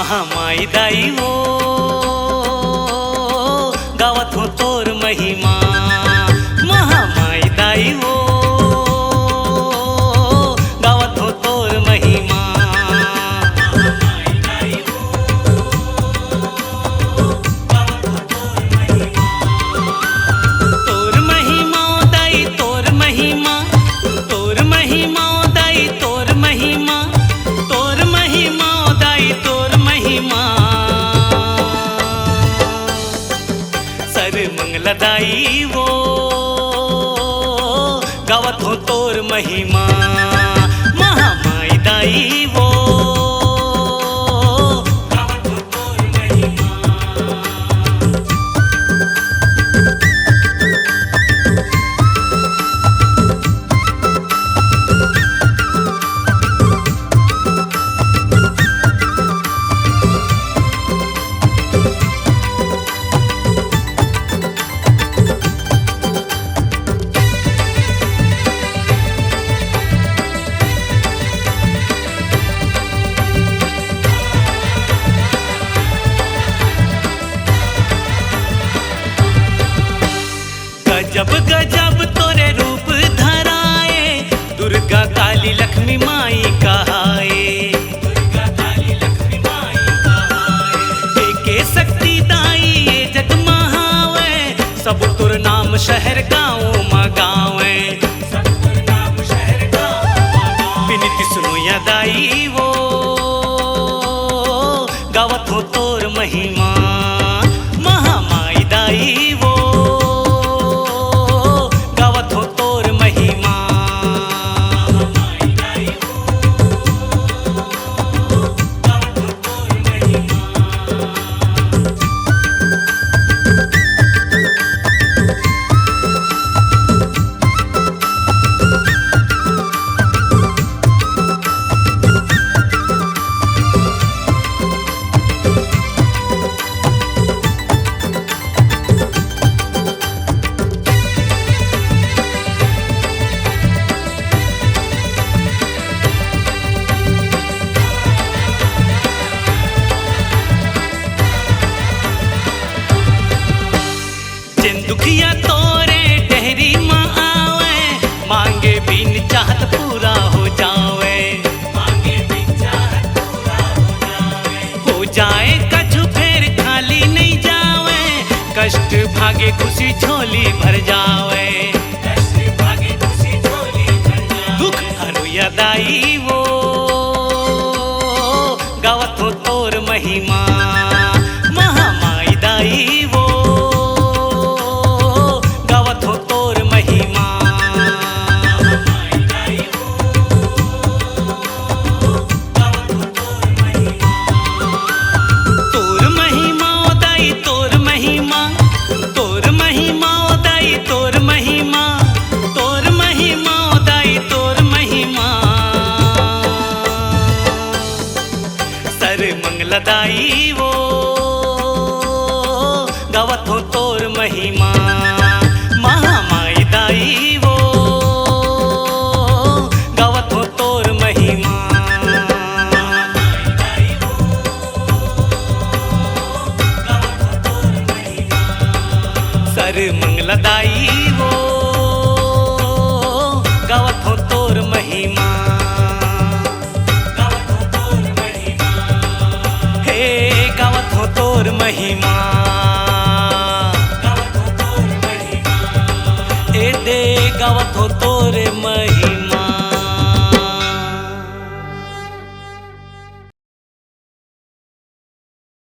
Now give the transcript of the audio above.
महामाई दाई वो गावात हो तोर महिमा। महामाई दाई वो गावात हो तोर महिमा। तोर महिमा दाई तोर महिमा, तोर महिमा दाई तोर महिमा, तोर महिमा दाई तोर महिमा। सर मंगलदाई वो गावात हो तोर महिमा। महामाई दाई वो गावात हो तोर महिमा। गजब गजब तोरे रूप धराए, दुर्गा काली लक्ष्मी माई कहाए। दुर्गा काली लक्ष्मी माई कहाए। एके शक्ति दाई ये जग महावे, सब तुर नाम शहर गाँव मगावे। सब तुर नाम शहर गाँव मगावे। विनती सुनो या दाई वो गावत हो तोर महिमा। महामाई दाई वो दुखिया तोरे टहरी माँ आवे, मांगे बिन चाहत पूरा हो जावे। मांगे बिन चाहत पूरा हो जाए कछु फेर खाली नहीं जावे। कष्ट भागे खुशी झोली भर जावे। कष्ट भागे खुशी झोली भर जावे। दुख हरु या दाई वो गावत हो तोर महिमा। महामाई दाई वो मंगलदाई वो गावत हो तोर महिमा। महामाई दाई वो गावत हो तोर महिमा। सर मंगलदाई वो गावत हो तोर महिमा। गावत हो तोर महिमा। ए दे गावत